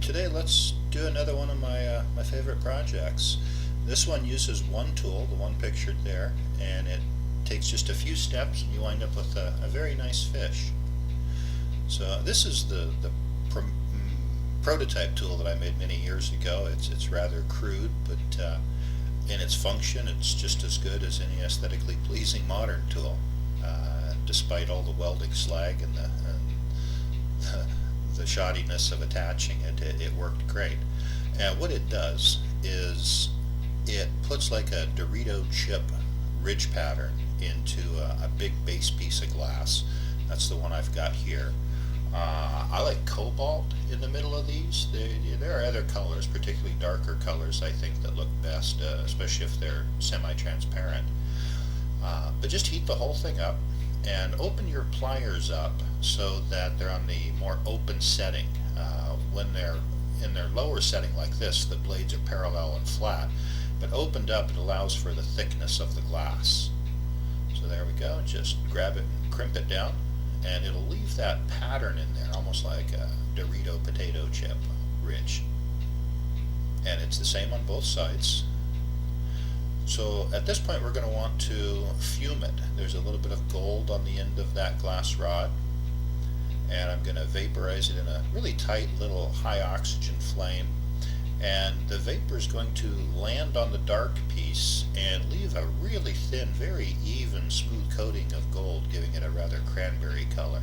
Today let's do another one of my favorite projects. This one uses one tool, the one pictured there, and it takes just a few steps and you wind up with a very nice fish. So this is the prototype tool that I made many years ago. It's rather crude, but in its function it's just as good as any aesthetically pleasing modern tool, despite all the welding slag and the shoddiness of attaching it. It worked great. And what it does is it puts like a Dorito chip ridge pattern into a big base piece of glass. That's the one I've got here. I like cobalt in the middle of these. There are other colors, particularly darker colors, I think that look best, especially if they're semi-transparent. But just heat the whole thing up and open your pliers up so that they're on the more open setting. When they're in their lower setting like this, the blades are parallel and flat, but opened up it allows for the thickness of the glass. So there we go, just grab it and crimp it down and it'll leave that pattern in there, almost like a Dorito potato chip ridge. And it's the same on both sides. So at this point we're going to want to fume it. There's a little bit of gold on the end of that glass rod, and I'm going to vaporize it in a really tight little high oxygen flame, and the vapor is going to land on the dark piece and leave a really thin, very even, smooth coating of gold, giving it a rather cranberry color.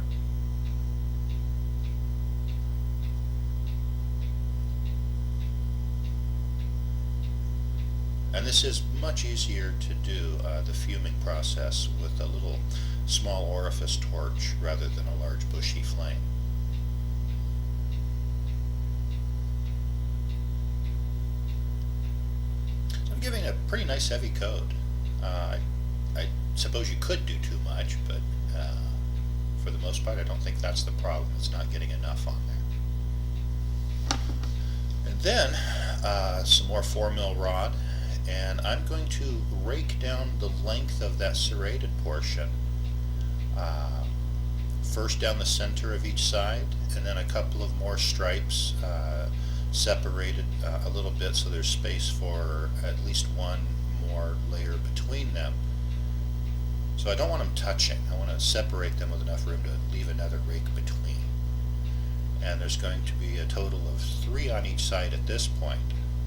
And this is much easier to do, the fuming process, with a little small orifice torch rather than a large bushy flame. I'm giving a pretty nice heavy coat. I suppose you could do too much, but for the most part I don't think that's the problem. It's not getting enough on there. And then some more 4mm rod, and I'm going to rake down the length of that serrated portion, first down the center of each side, and then a couple of more stripes separated a little bit so there's space for at least one more layer between them. So I don't want them touching. I want to separate them with enough room to leave another rake between. And there's going to be a total of 3 on each side at this point.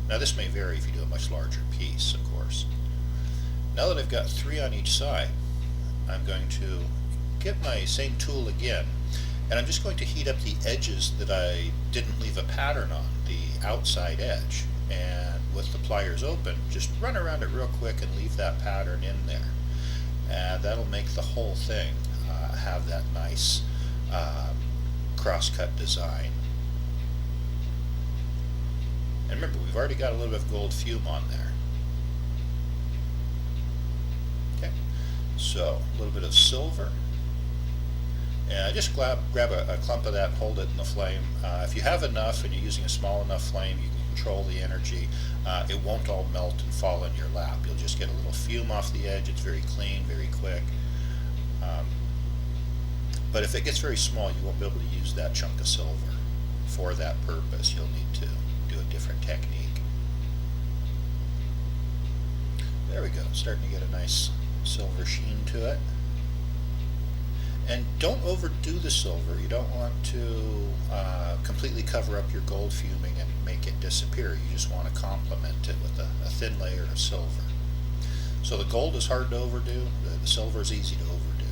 Now this may vary if you do a much larger piece, of course. Now that I've got 3 on each side, I'm going to get my same tool again, and I'm just going to heat up the edges that I didn't leave a pattern on, the outside edge. And with the pliers open, just run around it real quick and leave that pattern in there. And that'll make the whole thing have that nice cross-cut design. And remember, we've already got a little bit of gold fume on there. Okay, so a little bit of silver. And I just grab a clump of that and hold it in the flame. If you have enough and you're using a small enough flame, you can control the energy. It won't all melt and fall in your lap. You'll just get a little fume off the edge. It's very clean, very quick. But if it gets very small, you won't be able to use that chunk of silver for that purpose. You'll need to do a different technique. There we go, starting to get a nice silver sheen to it. And don't overdo the silver. You don't want to completely cover up your gold fuming and make it disappear. You just want to complement it with a thin layer of silver. So the gold is hard to overdo, the silver is easy to overdo.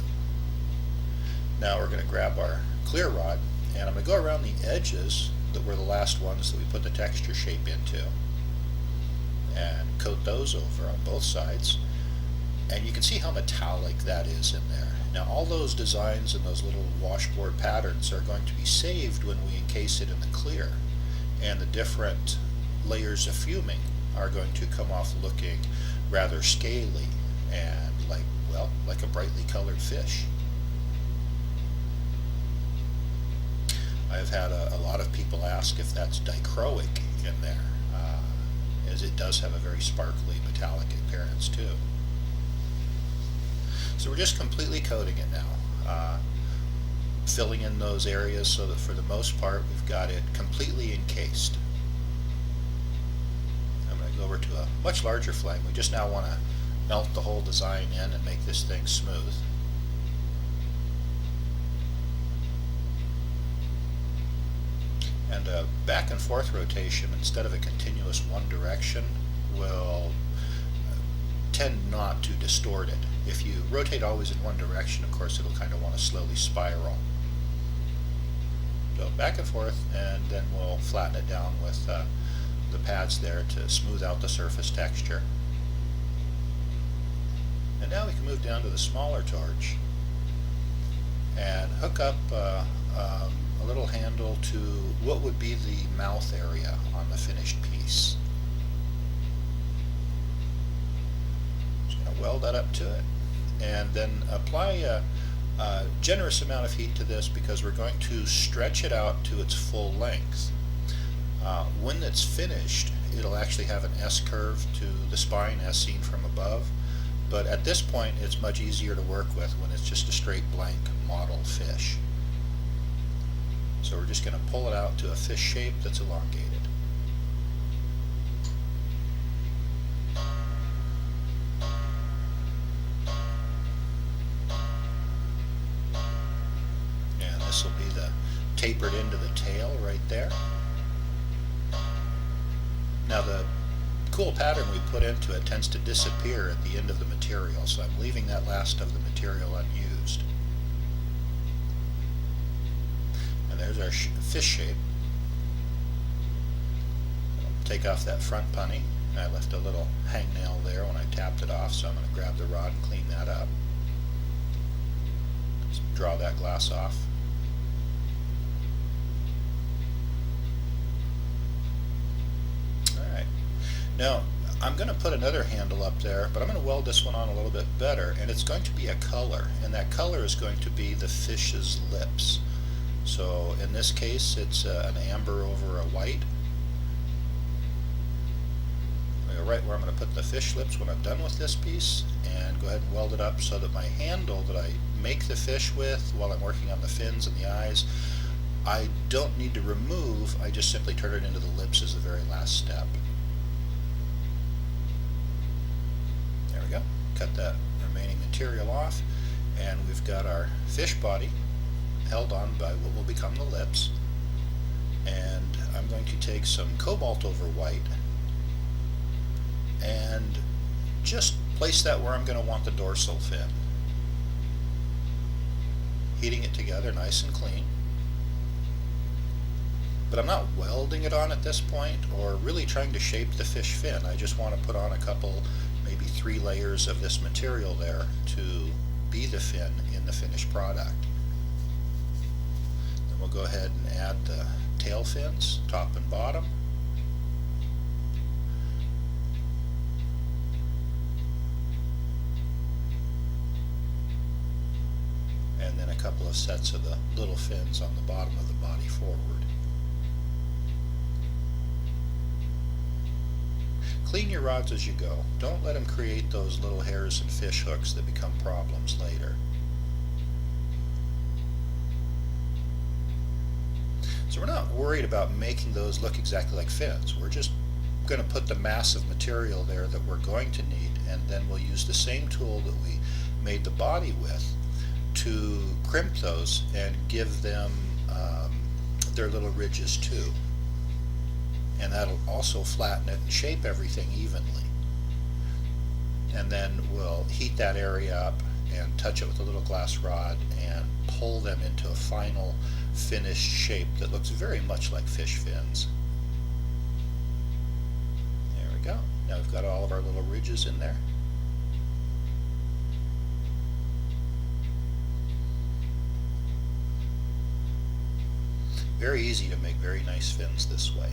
Now we're going to grab our clear rod, and I'm going to go around the edges that were the last ones that we put the texture shape into, and coat those over on both sides. And you can see how metallic that is in there. Now all those designs and those little washboard patterns are going to be saved when we encase it in the clear, and the different layers of fuming are going to come off looking rather scaly and like a brightly colored fish. I've had a lot of people ask if that's dichroic in there, as it does have a very sparkly metallic appearance too. So we're just completely coating it now. filling in those areas so that for the most part we've got it completely encased. I'm going to go over to a much larger flame. We just now want to melt the whole design in and make this thing smooth. And a back and forth rotation instead of a continuous one direction will tend not to distort it. If you rotate always in one direction, of course it'll kind of want to slowly spiral. So back and forth, and then we'll flatten it down with the pads there to smooth out the surface texture. And now we can move down to the smaller torch and hook up a little handle to what would be the mouth area on the finished piece. Just going to weld that up to it, and then apply a generous amount of heat to this because we're going to stretch it out to its full length. When it's finished, it'll actually have an S-curve to the spine as seen from above, but at this point it's much easier to work with when it's just a straight blank model fish. So we're just going to pull it out to a fish shape that's elongated. And this will be the tapered into the tail right there. Now the cool pattern we put into it tends to disappear at the end of the material, so I'm leaving that last of the material unused. And there's our fish shape. I'll take off that front punny. I left a little hangnail there when I tapped it off, so I'm going to grab the rod and clean that up. Just draw that glass off. Now, I'm going to put another handle up there, but I'm going to weld this one on a little bit better, and it's going to be a color, and that color is going to be the fish's lips. So in this case, it's an amber over a white. Right where I'm going to put the fish lips when I'm done with this piece, and go ahead and weld it up so that my handle that I make the fish with while I'm working on the fins and the eyes, I don't need to remove, I just simply turn it into the lips as the very last step. Go. Cut that remaining material off, and we've got our fish body held on by what will become the lips, and I'm going to take some cobalt over white and just place that where I'm going to want the dorsal fin, heating it together nice and clean. But I'm not welding it on at this point or really trying to shape the fish fin. I just want to put on a couple, maybe 3 layers of this material there to be the fin in the finished product. Then we'll go ahead and add the tail fins, top and bottom. And then a couple of sets of the little fins on the bottom of the body forward. Clean your rods as you go. Don't let them create those little hairs and fish hooks that become problems later. So we're not worried about making those look exactly like fins. We're just going to put the mass of material there that we're going to need, and then we'll use the same tool that we made the body with to crimp those and give them their little ridges too. And that'll also flatten it and shape everything evenly. And then we'll heat that area up and touch it with a little glass rod and pull them into a final finished shape that looks very much like fish fins. There we go. Now we've got all of our little ridges in there. Very easy to make very nice fins this way.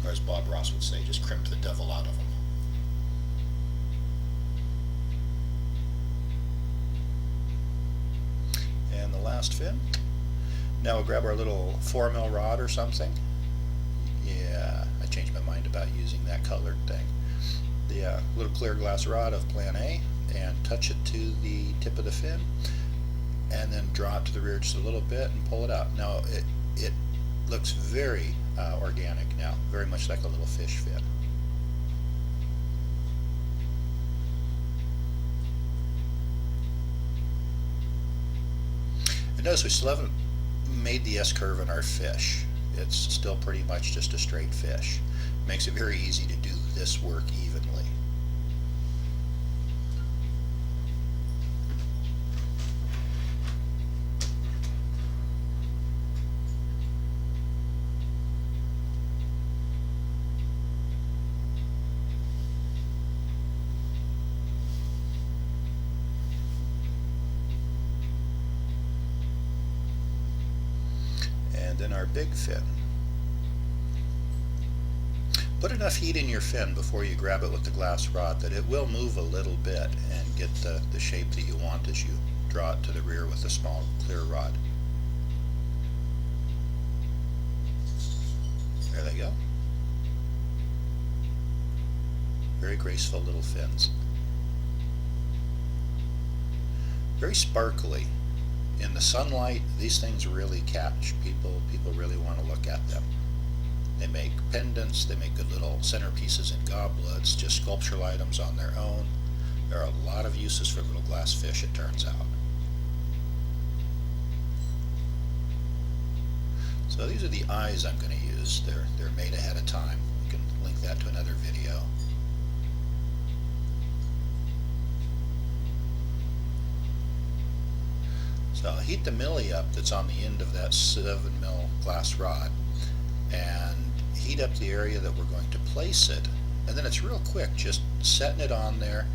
Or as Bob Ross would say, just crimp the devil out of them. And the last fin. Now we'll grab our little 4mm rod or something. Yeah, I changed my mind about using that colored thing. The little clear glass rod of Plan A, and touch it to the tip of the fin, and then draw it to the rear just a little bit and pull it out. Now it looks very organic now, very much like a little fish fin. And notice we still haven't made the S-curve in our fish. It's still pretty much just a straight fish. Makes it very easy to do this work evenly. And then our big fin. Put enough heat in your fin before you grab it with the glass rod that it will move a little bit and get the shape that you want as you draw it to the rear with a small clear rod. There they go. Very graceful little fins. Very sparkly. In the sunlight, these things really catch people. People really want to look at them. They make pendants, they make good little centerpieces and goblets, just sculptural items on their own. There are a lot of uses for little glass fish, it turns out. So these are the eyes I'm going to use. They're made ahead of time. You can link that to another video. So I'll heat the milli up that's on the end of that 7mm glass rod and heat up the area that we're going to place it, and then it's real quick, just setting it on there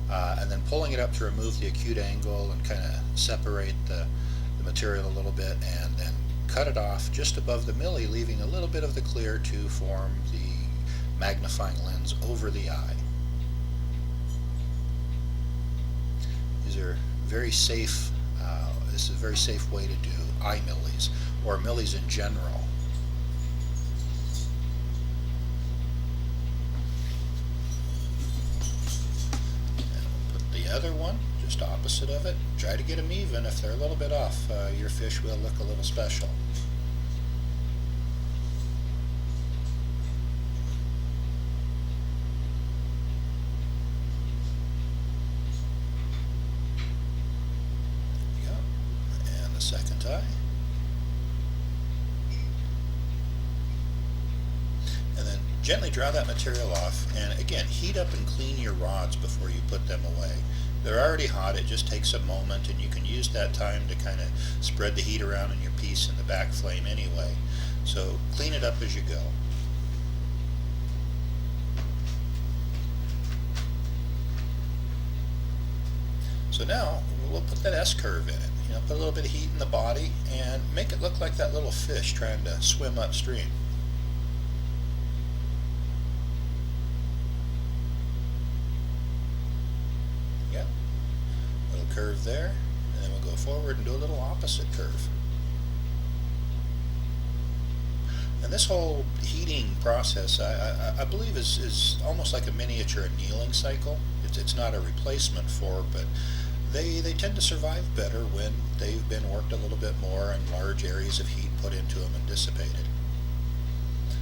and then pulling it up to remove the acute angle and kind of separate the material a little bit, and then cut it off just above the milli, leaving a little bit of the clear to form the magnifying lens over the eye. These are very safe. This is a very safe way to do eye millis, or millis in general. Other one just opposite of it. Try to get them even. If they're a little bit off, your fish will look a little special. There you go. And the second eye. And then gently draw that material off, and again, heat up and clean your rods before you put them away. They're already hot, it just takes a moment, and you can use that time to kind of spread the heat around in your piece in the back flame anyway. So clean it up as you go. So now we'll put that S-curve in it. Put a little bit of heat in the body and make it look like that little fish trying to swim upstream. Curve there, and then we'll go forward and do a little opposite curve. And this whole heating process, I believe, is almost like a miniature annealing cycle. It's not a replacement for, but they tend to survive better when they've been worked a little bit more and large areas of heat put into them and dissipated.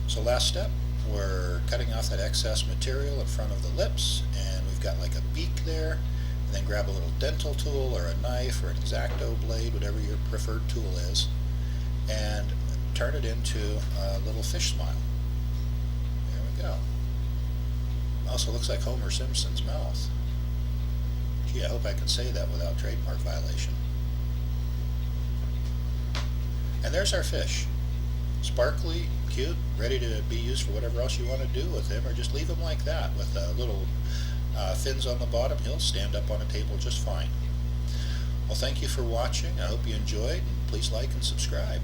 So last step, we're cutting off that excess material in front of the lips, and we've got like a beak there. And then grab a little dental tool or a knife or an X-Acto blade, whatever your preferred tool is, and turn it into a little fish smile. There we go. Also looks like Homer Simpson's mouth. Gee, I hope I can say that without trademark violation. And there's our fish. Sparkly, cute, ready to be used for whatever else you want to do with him, or just leave him like that with a little fins on the bottom. He'll stand up on a table just fine. Well, thank you for watching. I hope you enjoyed. Please like and subscribe.